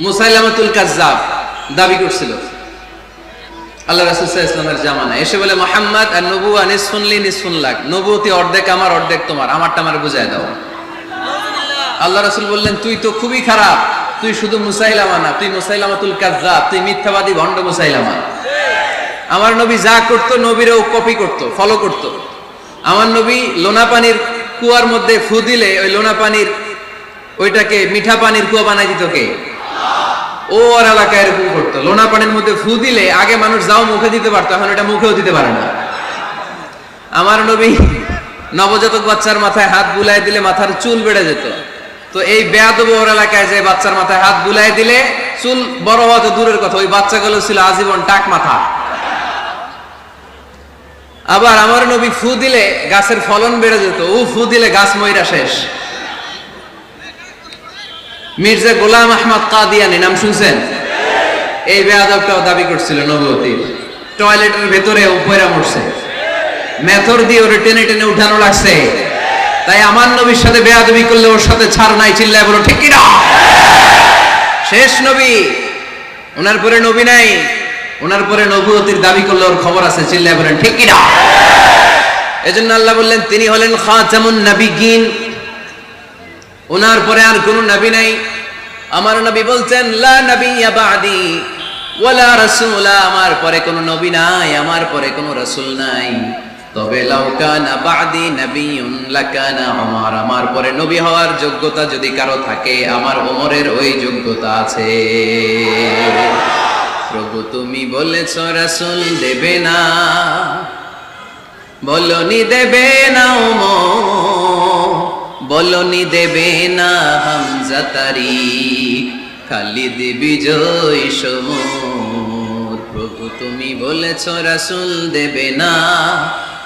মুসাইলামাতুল কাজ্জাব দাবি করছিল আল্লাহ রাসূল সাল্লাল্লাহু আলাইহি ওয়াসাল্লামের জামানায়, এসে বলে মুহাম্মদ আর নবুয়া নিসফুন লি নিসফুন লাক, নবুয়তি অর্ধেক আমার অর্ধেক তোমার, আমারটা আমার বুঝায় দাও। আল্লাহ রাসূল বললেন, তুই তো খুবই খারাপ, তুই শুধু মুসাইলামা না, তুই মুসাইলামাতুল কাজ্জাব, তুই মিথ্যাবাদী ভণ্ড মুসাইলামা। আমার নবী যা করতো নবীরও কপি করতো, ফলো করতো। আমার নবী লোনা পানির কুয়ার মধ্যে ফু দিলে ওই লোনা পানির ওইটাকে মিঠা পানির কুয়া বানাই দিত কে? ও আর এলাকায় এরকম করতো, লোনা পানির মধ্যে ফু দিলে আগে মানুষ যাও মুখে দিতে পারতো, এখন এটা মুখেও দিতে পারে না। আমার নবী নবজাতক বাচ্চার মাথায় হাত বুলাই দিলে মাথার চুল বেড়ে যেত, তো এই বেয়াদব ওর এলাকায় যে বাচ্চার মাথায় হাত বুলাই দিলে চুল বড় হওয়া তো দূরের কথা, ওই বাচ্চাগুলো ছিল আজীবন টাক মাথা। আবার আমার নবী ফু দিলে গাছের ফলন বেড়ে যেত, ও ফু দিলে গাছ মইরা শেষ। মির্জা গোলাম আহমদ কাদিয়ানী নাম শুনছেন? এই বেয়াদবটাও দাবি করছিল নবুয়তির, টয়লেটের ভেতরে উপরে মরছে, মেথর দিয়ে ওরে টেনে টেনে উঠানো লাগছে। তাই আমার নবীর সাথে বেয়াদবি করলে ওর সাথে ছাড় নাই, চিল্লায় বলো ঠিক কি না? শেষ নবী, ওনার পরে নবী নাই, ওনার পরে নবুয়তির দাবি করলে ওর খবর আছে, চিল্লায় বলেন ঠিক কি না? এজন্য আল্লাহ বললেন তিনি হলেন খাতামুন নবিয়্যিন, ওনার পরে আর কোন নবী নাই। আমার নবী বলছেন লা নাবিয়্যা বা'দি ওয়ালা রাসূলা, আমার পরে কোন নবী নাই, আমার পরে কোন রাসূল নাই। তবে লাউ কানা বা'দি নাবিয়্যুন লাকানা উমর, আমার পরে নবী হওয়ার যোগ্যতা যদি কারো থাকে আমার ওমরের ওই যোগ্যতা আছে। প্রভু তুমি বলেছো রাসূল দেবে না, বলনি দেবে না ওমর, বলনি দেবে না হামজা তারিক, খালিদ বিজয় সমর। প্রভু তুমি বলেছো রাসূল দেবে না,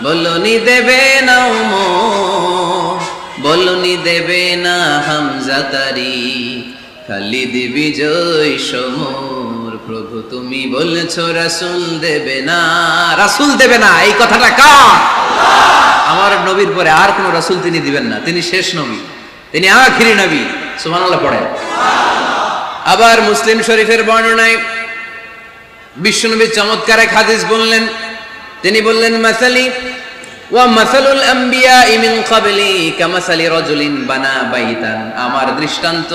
বলনি দেবে না ওমর, বলনি দেবে না হামজা তারিক, খালিদ বিজয় সমর। প্রভু তুমি বলেছো রাসূল দেবে না, রাসূল দেবে না, এই কথাটা কার? আমার নবীর পরে আর কোন রাসূল তিনি দিবেন না, তিনি শেষ নবী, তিনি আখিরি নবী। সুবহানাল্লাহ পড়েন। আবার মুসলিম শরীফের বর্ণনায় বিশ্বনবী চমৎকার এক হাদিস বললেন, তিনি বললেন মাসালি ওয়া মাসালুল আমবিয়া মিন ক্বাবলি কামাসালি রাজুলিন বানা বাইতান, আমার দৃষ্টান্ত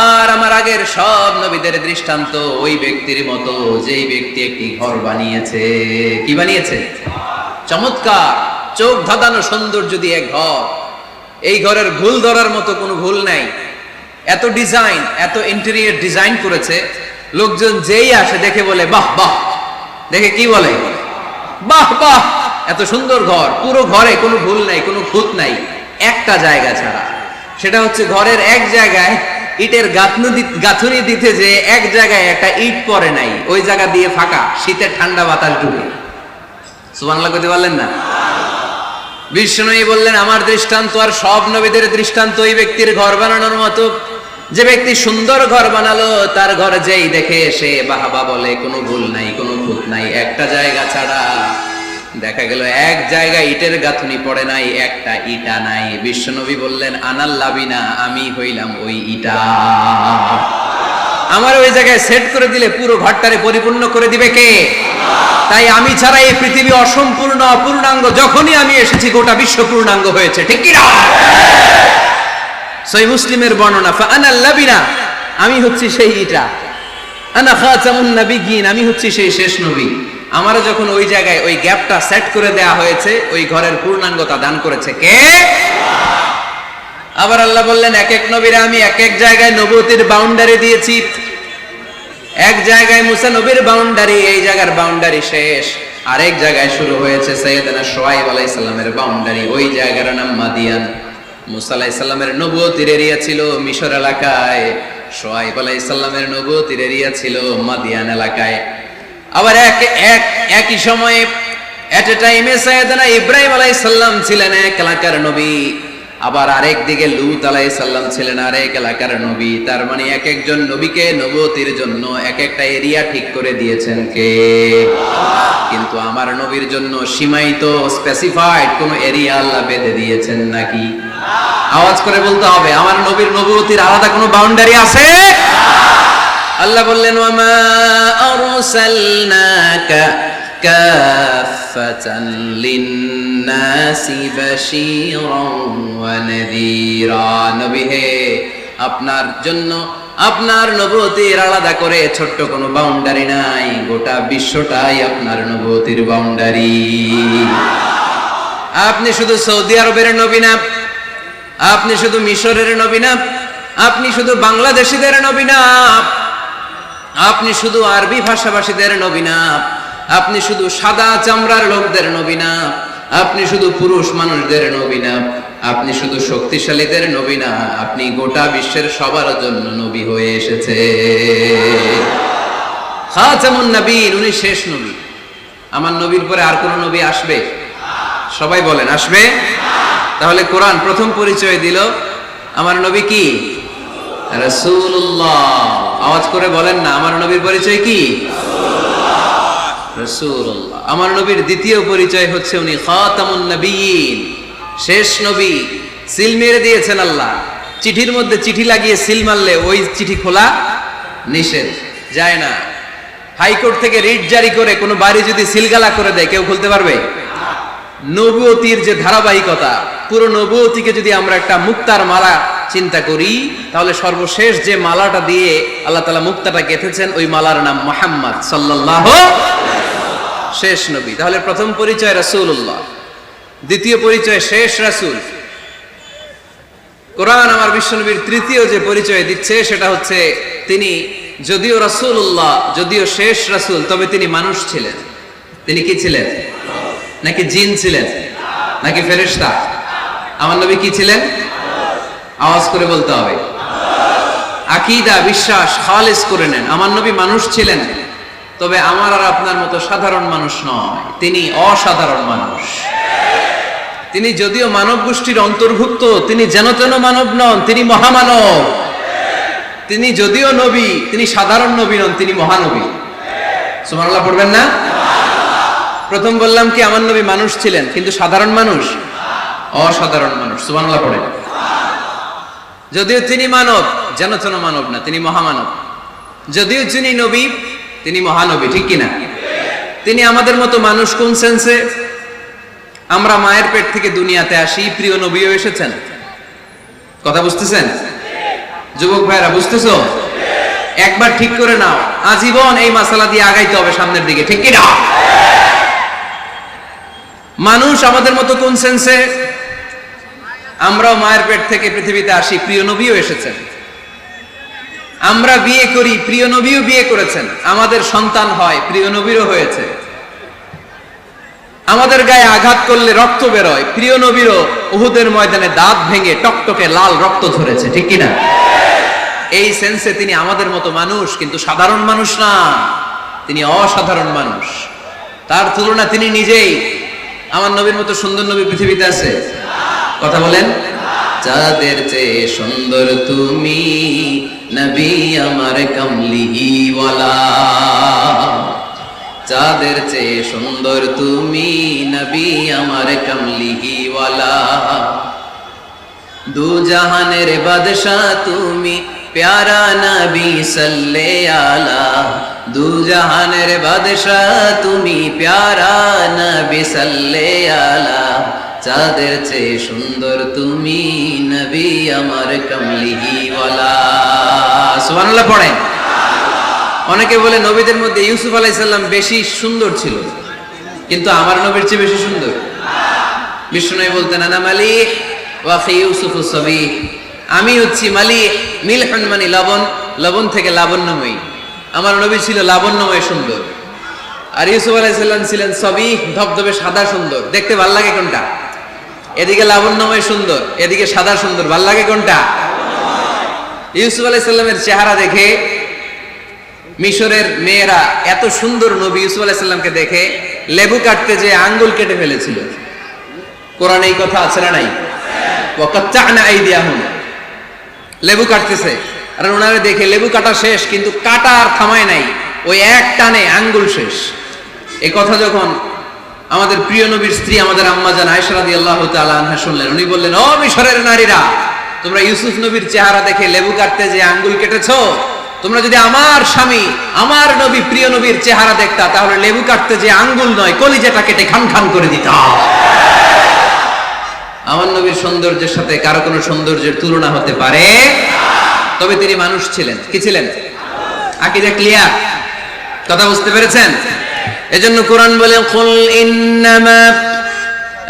আর আমার আগের সব নবীদের দৃষ্টান্ত ওই ব্যক্তির মতো যেই ব্যক্তি একটি ঘর বানিয়েছে। কি বানিয়েছে? চমৎকার চোখ ধাঁধানো সৌন্দর্য দিয়ে এক ঘর। এই ঘরের ভুল ধরার মতো কোনো ভুল নাই, এত ডিজাইন, এত ইন্টেরিয়র ডিজাইন করেছে, লোকজন যেই আসে দেখে বলে বাহ বাহ, দেখে কি বলে বাহ বাহ, এত সুন্দর ঘর। পুরো ঘরে কোনো ভুল নাই, কোনো খুঁত নাই, একটা জায়গা ছাড়া, সেটা হচ্ছে ঘরের এক জায়গায় ইটের গাঁথুনি দিতে যে এক জায়গায় একটা ইট পড়ে নাই, ওই জায়গা দিয়ে ফাঁকা, শীতের ঠান্ডা বাতাস ঢুকে। সুবহানাল্লাহ কইতে পারলেন না? বিষ্ণুই বললেন আমার দৃষ্টান্ত আর সব নবীদের দৃষ্টান্ত ওই ব্যক্তির ঘর বানানোর মতো, যে ব্যক্তি সুন্দর ঘর বানালো তার ঘর যেই দেখে সে বাহবা বলে, কোনো ভুল নাই, কোনো খুঁত নাই, একটা জায়গা ছাড়া। দেখা গেল এক জায়গায় ইটের গাঁথুনি পড়ে নাই, একটা ইটা নাই। বিশ্বনবী বললেন আনাল লাবিনা, আমি হইলাম ওই ইটা। আমার ওই জায়গায় সেট করে দিলে পুরো ঘরটারে পরিপূর্ণ করে দিবে কে? তাই আমি ছাড়া এই পৃথিবী অসম্পূর্ণ, অপূর্ণাঙ্গ, যখনই আমি এসেছি গোটা বিশ্ব পূর্ণাঙ্গ হয়েছে, ঠিক কি না? সহিহ মুসলিমের বর্ণনা, ফাআনাল লাবিনা, আমি হচ্ছি সেই ইটা, আনা খাতামুন নবিয়্যিন, আমি হচ্ছি সেই শেষ নবী। আমারও যখন ওই জায়গায় ওই গ্যাপটা সেট করে দেয়া হয়েছে, ওই ঘরের পূর্ণাঙ্গতা দান করেছে কে? আবার আল্লাহ বললেন এক এক নবীরা আমি এক এক জায়গায় নবুয়তির বাউন্ডারি দিয়েছি। এক জায়গায় মুসা নবীর বাউন্ডারি, এই জায়গার বাউন্ডারি শেষ। আরেক জায়গায় শুরু হয়েছে সাইয়েদনা শুআয়ব আলাইহিস সালামের বাউন্ডারি, ওই জায়গার নাম মাদিয়ান। মুসা আলাইহিস সালামের নবুয়তির এরিয়া ছিল মিশর এলাকায়, শুআয়ব আলাইহিস সালামের নবুয়তির এরিয়া ছিল মাদিয়ান এলাকায়। আবার একই সময়ে এট এ টাইমে সাইয়েদনা ইব্রাহিম আলাইহিস সালাম ছিলেন এক এলাকার নবী, আবার আরেক দিকে লূত আলাইহিস সালাম ছিলেন আরেক এলাকার নবী। তার মানে এক একজন নবীকে নবুয়তির জন্য এক একটা এরিয়া ঠিক করে দিয়েছেন কে? কিন্তু আমার নবীর জন্য সীমায়িত, স্পেসিফাইড কোন এরিয়া আল্লাহ বেঁধে দিয়েছেন নাকি? আওয়াজ করে বলতে হবে, আমার নবীর নবুয়তির আলাদা কোনো বাউন্ডারি আছে? আল্লাহ বললেন ওয়ামা আরসালনাকা কাফাতান লিন্নাসি বাশীরান ওয়া নাযীরা। নবী হে, আপনার জন্য আপনার নবুয়তির আলাদা করে ছোট্ট কোনো বাউন্ডারি নাই, গোটা বিশ্বটাই আপনার নবুয়তির বাউন্ডারি। আপনি শুধু সৌদি আরবের নবী না, আপনি শুধু মিশরের নবী না, আপনি শুধু বাংলাদেশিদের নবী না, আপনি শুধু আরবি ভাষাভাষীদের নবী না, আপনি শুধু সাদা চামড়ার লোকদের নবী না, আপনি শুধু পুরুষ মানুষদের নবী না, আপনি শুধু শক্তিশালীদের নবী না, আপনি গোটা বিশ্বের সবার জন্য নবী হয়ে এসেছে। খাতামুন নবীন, উনি শেষ নবী। আমার নবীর পরে আর কোন নবী আসবে? সবাই বলেন আসবে। তাহলে কোরআন প্রথম পরিচয় দিল আমার নবী কি? রাসূলুল্লাহ। আওয়াজ করে বলেন না, আমার নবীর পরিচয় কি? রাসূলুল্লাহ। আমার নবীর দ্বিতীয় পরিচয় হচ্ছে উনি খাতামুন নবিয়্যিন, শেষ নবী। সিল মেরে দিয়েছেন আল্লাহ। চিঠির মধ্যে চিঠি লাগিয়ে সিল মারলে ওই চিঠি খোলা নিষেধ, যায় না। হাইকোর্ট থেকে রিট জারি করে কোনো বাড়ি যদি সিলগালা করে দেয়, কেউ খুলতে পারবে? নবুয়তির যে ধারাবাহিকতা, পুরো নবুয়তিকে যদি আমরা একটা মুক্তার মালা চিন্তা করি, তাহলে সর্বশেষ যে মালাটা দিয়ে আল্লাহ তাআলা মুক্তাটা গেঁথেছেন, ওই মালার নাম মুহাম্মদ সাল্লাল্লাহু আলাইহি ওয়াসাল্লাম, শেষ নবী। তাহলে প্রথম পরিচয় রাসূলুল্লাহ, দ্বিতীয় পরিচয় শেষ রাসূল। কোরআন আমার বিশ্বনবীর তৃতীয় যে পরিচয় দিচ্ছে সেটা হচ্ছে তিনি যদিও রাসূলুল্লাহ, যদিও শেষ রাসূল, তবে তিনি মানুষ ছিলেন। তিনি কি ছিলেন? নাকি জিন ছিলেন? নাকি ফেরেশতা? আমার নবী কি ছিলেন? আওয়াজ করে বলতে হবে। আকীদা, বিশ্বাস খালিস করে নেন, আমার নবী মানুষ ছিলেন, তবে আমার আর আপনার মতো সাধারণ মানুষ নয়, তিনি অসাধারণ মানুষ। তিনি যদিও মানব গোষ্ঠীর অন্তর্ভুক্ত, তিনি যেন তেন মানব নন, তিনি মহামানব। তিনি যদিও নবী, তিনি সাধারণ নবী নন, তিনি মহানবী। সুবহানাল্লাহ পড়বেন না? প্রথম বললাম কি আমার নবী মানুষ ছিলেন, কিন্তু সাধারণ মানুষ, অসাধারণ মানুষ। সুবহানাল্লাহ পড়েন। যদিও তিনি মানব, যেন তেন মানব না, তিনি মহামানব। যদিও তিনি নবী, তিনি মহানবী, ঠিক কিনা? তিনি আমাদের মতো মানুষ কোন সেন্সে? আমরা মায়ের পেট থেকে দুনিয়াতে আসি, প্রিয় নবীও এসেছেন। কথা বুঝতেছেন? যুবক ভাইরা বুঝতেছো? একবার ঠিক করে নাও, আজীবন এই মাসালা দিয়ে আগাইতে হবে সামনের দিকে, ঠিক কিনা? মানুষ আমাদের মতো কোন সেন্সে? আমরাও মায়ের পেট থেকে পৃথিবীতে আসি, প্রিয় নবীও এসেছেন। আমরা বিয়ে করি, প্রিয় নবীও বিয়ে করেছেন। আমাদের সন্তান হয়, প্রিয় নবীরও হয়েছে। আমাদের গায়ে আঘাত করলে রক্ত বেরোয়, প্রিয় নবীরও উহুদের ময়দানে দাঁত ভেঙে টকটকে লাল রক্ত ঝরেছে, ঠিক কিনা? এই সেন্সে তিনি আমাদের মতো মানুষ, কিন্তু সাধারণ মানুষ না, তিনি অসাধারণ মানুষ। তার তুলনা তিনি নিজেই। আমার নবীর মতো সুন্দর নবী পৃথিবীতে আছে? কথা বলেন। যাদের চেয়ে সুন্দর তুমি নবী আমার কামলিওয়ালা, যাদের চেয়ে সুন্দর তুমি নবী আমার কামলিওয়ালা, দু জাহানের বাদশা তুমি প্যারা নবী সাল্লে আলা, দু জাহানের বাদশা তুমি প্যারা নবী সাল্লে আলা, যাদের চেয়ে সুন্দর তুমি নবী আমার কামলিওয়ালা। সুবহানাল্লাহ পড়েন। অনেকে বলে নবীদের মধ্যে ইউসুফ আলাইহিস সালাম বেশি সুন্দর ছিল, কিন্তু আমার নবীর চেয়ে বেশি সুন্দর? বিষ্ণু বলতেন আনা মালিহ ওয়া ফি ইউসুফ সাবিহ, আমি হচ্ছি মালিহ, মিলহুন মানে লবণ, লবণ থেকে লাবণ্যময়ী। আমার নবী ছিল লাবণ্যময় সুন্দর, আর ইউসুফ আলাইহিস সালাম ছিলেন সাবিহ, ধবধবে সাদা সুন্দর। দেখতে ভালো লাগে কোনটা? এদিকে লাবণ্যময় সুন্দর, এদিকে সাদা সুন্দর, ভালো লাগে কোনটা? ইউসুফ আলাইহিস সালামের চেহারা দেখে মিশরের মেয়েরা এত সুন্দর নবী ইউসুফ আলাইহিস সালামকে দেখে লেবু কাটতে যে আঙ্গুল কেটে ফেলেছিল। কোরআনে এই কথা আছে না নাই? ওয়া কাত্তা'না আইদিয়াহুম, লেবু কাটতেছে, আর ওনারে দেখে লেবু কাটা শেষ, কিন্তু কাটা আর থামায় নাই, ওই এক টানে আঙ্গুল শেষ। এই কথা যখন আমাদের প্রিয় নবীর স্ত্রী আমাদের আম্মা জান আয়েশা রাদিয়াল্লাহু তাআলা আনহা শুনলেন, উনি বললেন, ও মিশরের নারীরা, তোমরা ইউসুফ নবীর চেহারা দেখে লেবু কাটতে যে আঙ্গুল কেটেছো, তোমরা যদি আমার স্বামী আমার নবী প্রিয় নবীর চেহারা দেখতা তাহলে লেবু কাটতে যে আঙ্গুল নয় কলিজাটা কেটে খান খান করে দিতা। আমার নবীর সৌন্দর্যের সাথে কারো কোনো সৌন্দর্যের তুলনা হতে পারে? তবে তিনি মানুষ ছিলেন। কি ছিলেন? আকীদা ক্লিয়ার? কথা বুঝতে পেরেছেন? এজন্য কোরআন বলে কুল ইন্নামা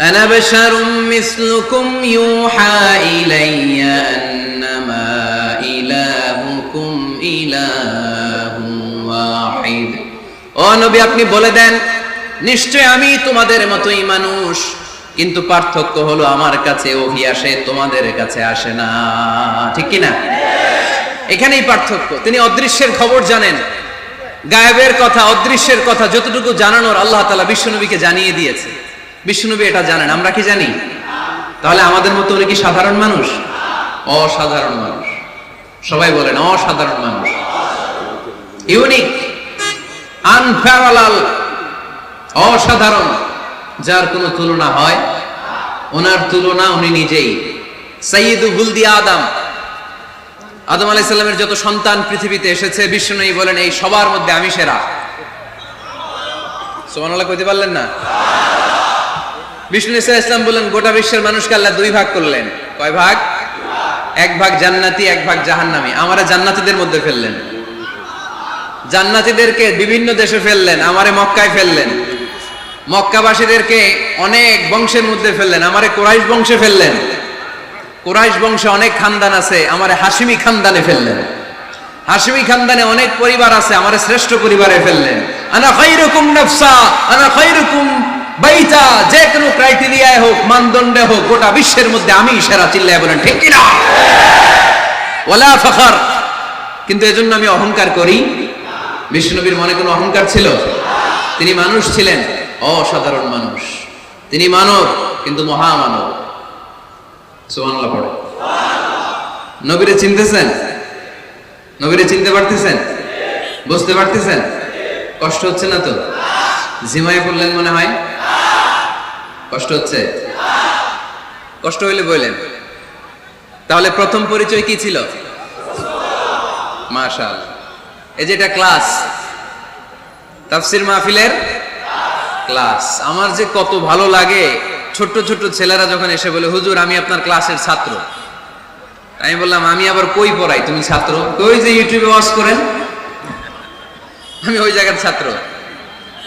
আনা বাশারুম মিসলুকুম ইউহা ইলাইয়া আন্নামা ইলাহুকুম ইলাহুন ওয়াহিদ। ও নবী আপনি বলে দেন নিশ্চয় আমি তোমাদের মতোই মানুষ, কিন্তু পার্থক্য হলো আমার কাছে ওহী আসে, তোমাদের কাছে আসে না। ঠিক কি না? এখানেই পার্থক্য। তিনি অদৃশ্যের খবর জানেন, গায়েবের কথা অদৃশ্যের কথা যতটুকু জানানোর আল্লাহ তাআলা বিশ্বনবীকে জানিয়ে দিয়েছে। বিশ্বনবী এটা জানেন, আমরা কি জানি? তাহলে আমাদের মতো উনি কি সাধারণ মানুষ? অসাধারণ মানুষ। সবাই বলেন অসাধারণ মানুষ, ইউনিক, আনপ্যারালাল, অসাধারণ, যার কোনো তুলনা হয়? ওনার তুলনা উনি নিজেই। সাইয়্যিদু বুলদি আদম, আদম আলাইহিস সালামের যত সন্তান পৃথিবীতে এসেছে বিশ্বনবী বলেন এই সবার মধ্যে আমি সেরা। সুবহানাল্লাহ কইতে পারলেন না? বিষ্ণু সাল্লাল্লাহু আলাইহি ওয়াসাল্লাম বলেন গোটা বিশ্বের মানুষকে আল্লাহ দুই ভাগ করলেন। কয় ভাগ? এক ভাগ জান্নাতি, এক ভাগ জাহান্নামী। আমারে জান্নাতীদের মধ্যে ফেললেন। জান্নাতীদেরকে বিভিন্ন দেশে ফেললেন, আমারে মক্কায় ফেললেন। মক্কাবাসীদেরকে অনেক বংশের মধ্যে ফেললেন, আমারে কুরাইশ বংশে ফেললেন। কুরাইশ বংশে অনেক খানদান আছে, আমারে হাশিমি খানদানে ফেললেন। হাশিমি খানদানে অনেক পরিবার আছে, আমারে শ্রেষ্ঠ পরিবারে ফেললেন। আনা খায়রুকুম নাফসা আনা খায়রুকুম বাইতা, যে কোনো ক্রাইটেরিয়ায় হোক, মানদণ্ডে হোক, গোটা বিশ্বের মধ্যে আমি সেরা। চিল্লায় বলেন ঠিক কি না? ওয়ালা ফখর। কিন্তু এজন্য আমি অহংকার করি? বিশ্বনবীর মনে কোনো অহংকার ছিল? তিনি মানুষ ছিলেন, অসাধারণ মানুষ। তিনি মানব কিন্তু মহামানব। সুবহানাল্লাহ পড়ে। নবীরে চিনতেছেন? নবীরে চিনতে পারতেছেন? বুঝতে পারতেছেন? কষ্ট হচ্ছে না তো? জিমায় পড়লেন মনে হয়? কষ্ট হচ্ছে? কষ্ট হইলে বললেন। তাহলে প্রথম পরিচয় কি ছিল? মাশাআল্লাহ। এই যে এটা ক্লাস, তাফসীর মাহফিলের ক্লাস। আমার যে কত ভালো লাগে ছোট্ট ছোট্ট ছেলেরা যখন এসে বলে হুজুর আমি আপনার ক্লাসের ছাত্র। আমি বললাম আমি আবার কই পড়াই? তুমি ছাত্র? কই যে ইউটিউবে ওয়াজ করেন, আমি ওই জায়গার ছাত্র।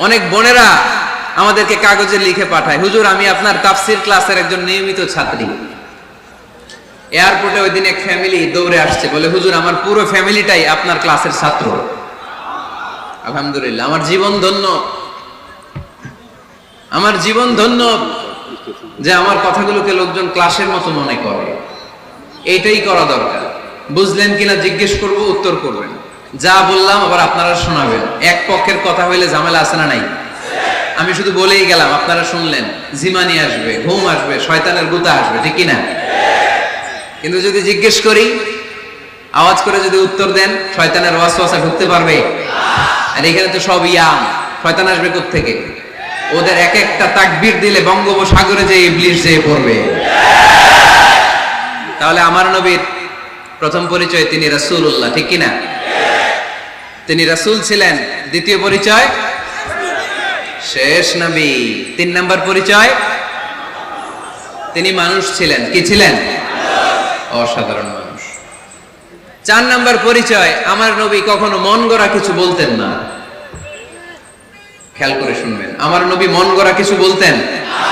অনেক বোনেরা আমাদেরকে কাগজে লিখে পাঠায় হুজুর আমি আপনার তাফসীর ক্লাসের একজন নিয়মিত ছাত্রী। এয়ারপোর্টে ওই দিন এক ফ্যামিলি দৌড়ে আসছে, বলে হুজুর আমার পুরো ফ্যামিলিটাই আপনার ক্লাসের ছাত্র। আলহামদুলিল্লাহ, আমার জীবন ধন্য, আমার জীবন ধন্য যে আমার কথাগুলোকে লোকজন ক্লাসের মতো মনে করে। এইটাই করা দরকার। বুঝলেন কিনা জিজ্ঞেস করব, উত্তর করবেন। যা বললাম আবার আপনারা শোনাবেন। এক পক্ষের কথা হইলে ঝামেলা আছে না নাই? আমি শুধু বলেই গেলাম, আপনারা শুনলেন, জিমানি আসবে, ঘুম আসবে, শয়তানের গুতা আসবে, ঠিক কিনা? কিন্তু যদি জিজ্ঞেস করি, আওয়াজ করে যদি উত্তর দেন, শয়তানের ওয়াসওয়াসা ঢুকতে পারবে? আর এখানে তো সব ইয়াম, শয়তান আসবে কোত্থেকে? ওদের এক একটা তাকবীর দিলে বঙ্গোপসাগরে যে ইবলিস যেয়ে পড়বে। তাহলে আমার নবীর প্রথম পরিচয় তিনি রাসূলুল্লাহ, ঠিক কিনা? তিনি রাসূল ছিলেন। দ্বিতীয় পরিচয় শেষ নবী। 3 নম্বর পরিচয় তিনি মানুষ ছিলেন। কি ছিলেন? অসাধারণ মানুষ। 4 নম্বর পরিচয় আমার নবী কখনো মন গড়া কিছু বলতেন না। খেয়াল করে শুনবেন, আমার নবী মন গড়া কিছু বলতেন না।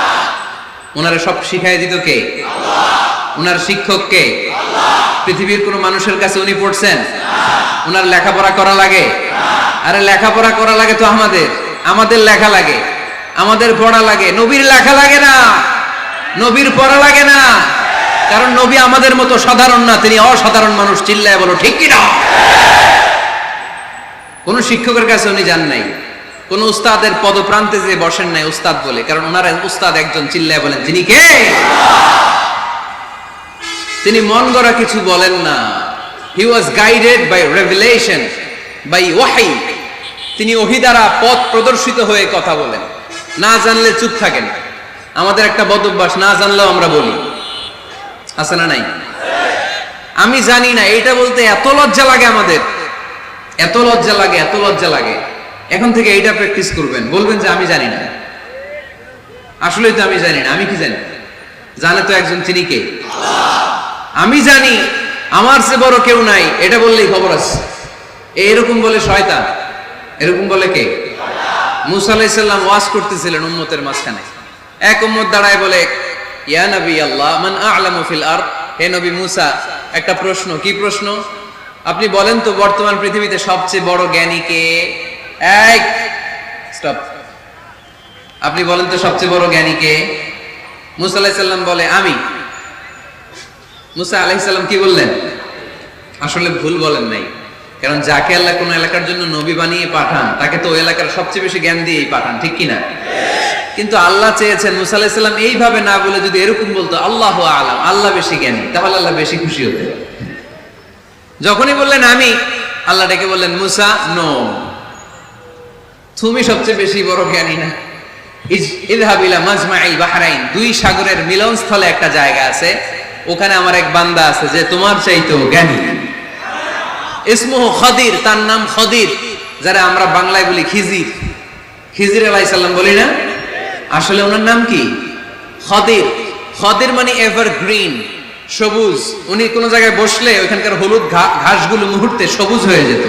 ওনারে সব শিখাই দিত কে? আল্লাহ। ওনার শিক্ষক কে? আল্লাহ। পৃথিবীর কোন মানুষের কাছে উনি পড়ছেন? না। ওনার লেখাপড়া করা লাগে? না। আরে লেখাপড়া করা লাগে তো আমাদের লেখা লাগে, আমাদের পড়া লাগে। নবীর লেখা লাগে না, নবীর পড়া লাগে না। কারণ নবী আমাদের মতো সাধারণ না, তিনি অসাধারণ মানুষ। চিল্লায় বলো ঠিক কি না? কোন শিক্ষকের কাছে উনি যান নাই, কোন উস্তাদের পদপ্রান্তে যে বসেন নাই উস্তাদ বলে, কারণ ওনার উস্তাদ একজন। চিল্লায় বলেন যিনি কে? তিনি মন গড়া কিছু বলেন না। He was guided by revelation, by ওয়াহি। তিনি ওহী দ্বারা পথ প্রদর্শিত হয়ে কথা বলেন। না জানলে চুপ থাকেন। আমাদের একটা বদ অভ্যাস, না জানলেও আমরা বলি, আছে না নাই? আমি জানি না, এটা বলতে এত লজ্জা লাগে আমাদের। এত লজ্জা লাগে, এত লজ্জা লাগে। এখন থেকে এইটা প্র্যাকটিস করবেন, বলবেন যে আমি জানি না, আসলেই তো আমি জানি না। আমি কি জানি? জানে তো একজন, তিনি কে? আমি জানি, আমার চেয়ে বড় কেউ নাই, এটা বললেই খবর আছে। এরকম বলে শয়তান, এরকম বলে কে? মুসা আলাইহিস সালাম ওয়াজ করতেছিলেন উম্মতের মাঝখানে। এক উম্মত দাঁড়ায় বলে, ইয়া নবী আল্লাহ মান আ'লামু ফিল আরদ, হে নবী মুসা, একটা প্রশ্ন। কি প্রশ্ন? আপনি বলেন তো বর্তমান পৃথিবীতে সবচেয়ে বড় জ্ঞানী কে? এক স্টপ। আপনি বলেন তো সবচেয়ে বড় জ্ঞানী কে? মুসা আলাইহিস সালাম বলে আমি। মুসা আলাইহিস সালাম কি বললেন? আসলে ভুল বলেন নাই, কারণ যাকে আল্লাহ কোন এলাকার জন্য নবী বানিয়ে পাঠান, তাকে তো ওই এলাকার সবচেয়ে বেশি জ্ঞান দিয়েই পাঠান, ঠিক কিনা? কিন্তু আল্লাহ চেয়েছেন মুসা আলাইহিস সালাম এইভাবে না বলে যদি এরকম বলতো আল্লাহু আ'লাম, আল্লাহ বেশি জ্ঞানী, তাহলে আল্লাহ বেশি খুশি হতেন। যখনই বললেন আমি, আল্লাহ ডেকে বললেন মুসা নো, তুমি সবচেয়ে বেশি বড় জ্ঞানী না। ইযহাব ইলা মাজমাইল বাহরাইন, দুই সাগরের মিলনস্থলে একটা জায়গা আছে, ওখানে আমার এক বান্দা আছে যে তোমার চাইতেও জ্ঞানী। ইসমুহু খদির, তার নাম খদির, যারা আমরা বাংলায় বলি খিজির। খিজির আলাইহিস সালাম বলি না, আসলে ওনার নাম কি? খদির। খদির মানে এভারগ্রিন, সবুজ। উনি কোন জায়গায় বসলে ওইখানকার হলুদ ঘাসগুলো মুহূর্তে সবুজ হয়ে যেত।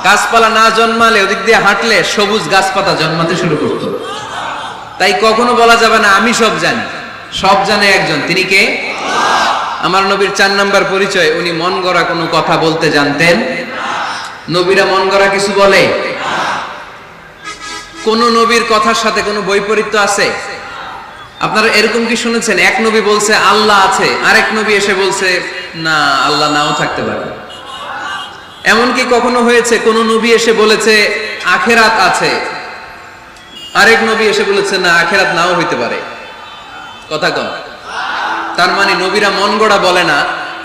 গাছপালা না জন্মালে ওদিক দিয়ে হাঁটলে সবুজ গাছপাতা জন্মাতে শুরু করত। তাই কখনো বলা যাবে না আমি সব জানি, সব জানে একজন, তিনি কে? আমার নবীর 4 নাম্বার পরিচয়, উনি মন গড়া কোনো কথা বলতে জানতেন। নবীরা মন গড়া কিছু বলে? কোন নবীর কথার সাথে কোনো বৈপরীত্য আছে? আপনারা এরকম কি শুনেছেন এক নবী বলছে আল্লাহ আছে, আরেক নবী এসে বলছে না আল্লাহ নাও থাকতে পারে? এমন কি কখনো হয়েছে কোন নবী এসে বলেছে আখিরাত আছে, আরেক নবী এসে বলেছে না আখিরাত নাও হইতে পারে? কথা কম। তার মানে নবীরা মন গড়া বলে না,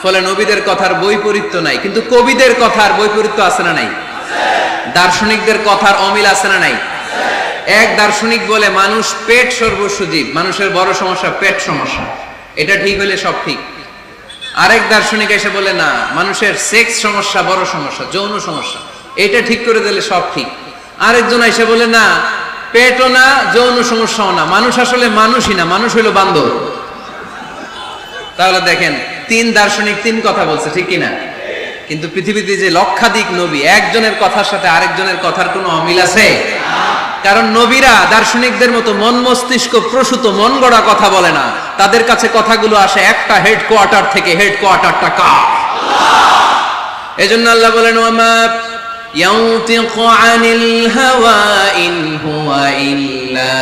ফলে নবীদের কথার বৈপরীত্য নাই। কিন্তু কবিদের কথার বৈপরীত্য আছে না নাই? দার্শনিকদের কথার অমিল আছে না নাই? এক দার্শনিক বলে মানুষ পেট সর্বস্ব জীব, মানুষের বড় সমস্যা পেট সমস্যা, এটা ঠিক হইলে সব ঠিক। আরেক দার্শনিক এসে বলে না মানুষের সেক্স সমস্যা বড় সমস্যা, যৌন সমস্যা, এটা ঠিক করে দিলে সব ঠিক। আরেকজন এসে বলে না পেটও না যৌন সমস্যাও না, মানুষ আসলে মানুষই না, মানুষ হইল বান্দর। তাহলে দেখেন 3 দার্শনিক 3 কথা বলছে, ঠিক কিনা? কিন্তু পৃথিবীতে যে লক্ষাধিক নবী, একজনের কথার সাথে আরেকজনের কথার কোনো অমিল আছে? কারণ নবীরা দার্শনিকদের মতো মন মস্তিষ্ক প্রসূত মন গড়া কথা বলে না, তাদের কাছে কথাগুলো আসে একটা হেডকোয়ার্টার থেকে। হেডকোয়ার্টারটা কার? এজন্য আল্লাহ বলেন ওয়ামা ইয়ানতিকু আনিল হাওয়া ইন হুয়া ইল্লা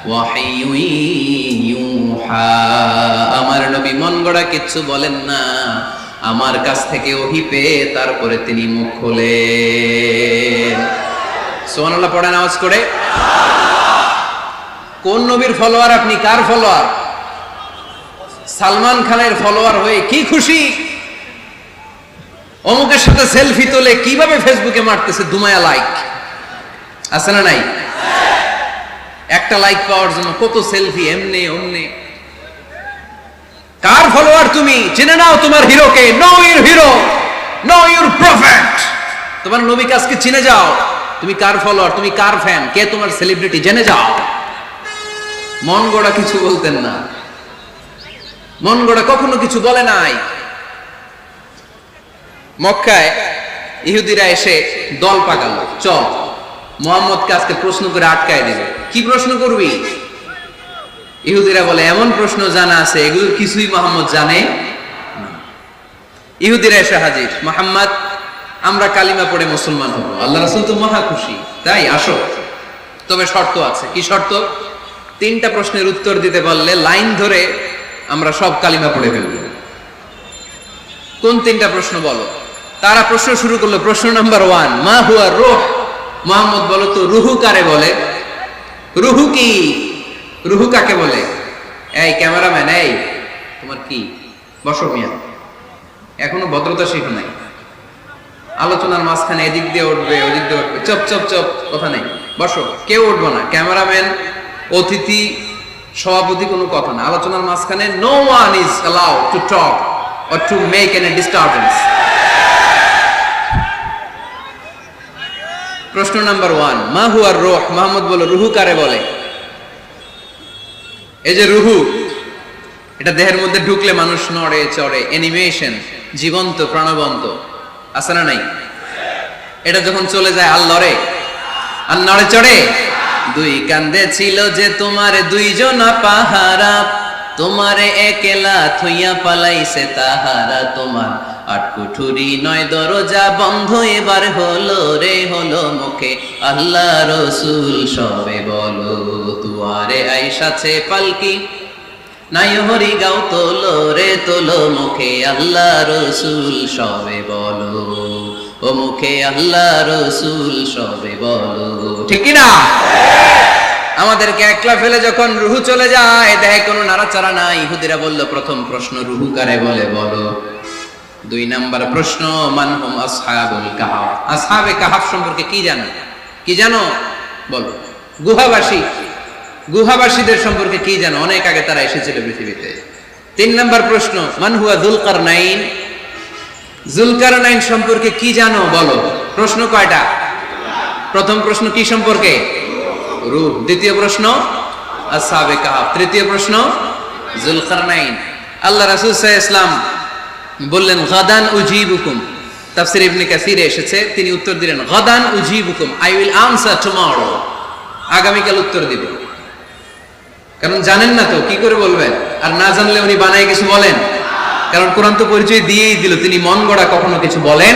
ওয়াহিয়ুন ইউহা। আমার নবী মন গড়া কিচ্ছু বলেন না, আমার কাছ থেকে ওহী পেয়ে তারপরে তিনি মুখ খোলেন। সুবহানাল্লাহ পড়েন আওয়াজ করে। কোন নবীর ফলোয়ার আপনি? কার ফলোয়ার? সালমান খানের ফলোয়ার হয়ে কি খুশি, অমুকের সাথে সেলফি তোলে কিভাবে ফেসবুকে মারতেছে দুমায়া লাইক, আছে না নাই? একটা লাইক পাওয়ার জন্য কত সেলফি, এমনে ওমনে। কার ফলোয়ার তুমি? জেনে নাও তোমার হিরোকে। Know your hero, know your prophet. তোমার নবীকে আজকে চিনে যাও। তুমি কার ফলোয়ার, তুমি কার ফ্যান, কে তোমার সেলিব্রিটি, জেনে যাও। মন গড়া কিছু বলতেন না, মন গড়া কখনো কিছু বলে নাই। মক্কায় ইহুদিরা এসে দল পাকালো, চল মুহাম্মদকে আজকে প্রশ্ন করে আটকায় দিবে। কি প্রশ্ন করবি? ইহুদিরা বলে এমন প্রশ্ন জানা আছে এগুলোর কিছুই মুহাম্মদ জানে না। ইহুদিরা এসে হাজির, মুহাম্মদ আমরা কালিমা পড়ে মুসলমান হব। আল্লাহ রাসূল তো মহা খুশি, তাই আসো, তবে শর্ত আছে। কি শর্ত? 3টা প্রশ্নের উত্তর দিতে পারলে লাইন ধরে আমরা সব কালিমা পড়ে ফেলব। কোন 3টা প্রশ্ন বলো? তারা প্রশ্ন শুরু করলো। প্রশ্ন নাম্বার 1, মা হুয়া রূহ। মুহাম্মদ বলো তো রুহু কারে বলে? রুহু কি? রুহু কাকে বলে? এই ক্যামেরাম্যান, এই তোমার কি? বসো মিয়া, এখনো ভদ্রতা শিখো নাই। আলোচনার মাঝখানে এদিক দিয়ে উঠবে ওদিক দিয়ে উঠবে, চপ চপ চপ, কথা নেই, বসো। কেউ উঠবো না, ক্যামেরাম্যান, অতিথি, সভাপতি, কোনো কথা না। আলোচনার মাঝখানে no one is allowed to talk or to make any disturbance. প্রশ্ন নাম্বার 1, মা হুয়ার রূহ? মুহাম্মদ বলল, রুহু কারে বলে? এই যে রুহু, এটা দেহের মধ্যে ঢুকলে মানুষ নড়ে চড়ে, অ্যানিমেশন, জীবন্ত প্রাণবন্ত, আছে না নাই? এটা যখন চলে যায় আর লড়ে আর নড়ে চড়ে। দুই কান্দে ছিল যে তোমার দুইজনা পাহারা, তোমারে একলা থইয়া পালাইছে তাহারা। তোমার আট কুঠুরি নয় দরজা বন্ধ, এবার হলো রে হলো মুখে আল্লাহ রসুল সবে বলো। তুয়ারে আইসাছে পালকি নাই হরি গাও তোলো রে তোলো, মুখে আল্লাহ রসুল সবে বলো। ও মুখে আল্লাহ রসুল সবে বলো। ঠিক কি না? আমাদেরকে একলা ফেলে যখন রুহু চলে যায়, দেখে কোনো নাড়াচাড়া নাই। ইহুদিরা বলল, প্রথম প্রশ্ন রুহু কারে বলে বলো। 2 নাম্বার প্রশ্ন, মান হুম আসহাবুল কাহাফ? আসহাবে কাহাফ সম্পর্কে কি জানো? কি জানো বলো। গুহাবাসীদের সম্পর্কে কি জানো? অনেক আগে তারা এসেছিল পৃথিবীতে। 3 নাম্বার প্রশ্ন, মান হুয়া যুলকারনাইন? যুলকারনাইন সম্পর্কে কি জানো বলো। প্রশ্ন কয়টা? প্রথম প্রশ্ন কি সম্পর্কে? রূহ। দ্বিতীয় প্রশ্ন আসহাবে কাহাফ। তৃতীয় প্রশ্ন যুলকারনাইন। আল্লাহ রাসূল সাল্লাল্লাহু আলাইহি ওয়াসাল্লাম বললেন, গাদান উজিবুকুম। তাফসীর ইবনে কাসিরে এসেছে, তিনি উত্তর দিলেন, গাদান উজিবুকুম, আই উইল আনসার টুমরো। আগামীকাল উত্তর দিব। কারণ জানেন না তো কি করে বলবেন, আর না জানলে উনি বানায় কিছু বলেন। কারণ কোরআন তো পরিচয় দিয়েই দিল, তিনি মন গড়া কখনো কিছু বলেন।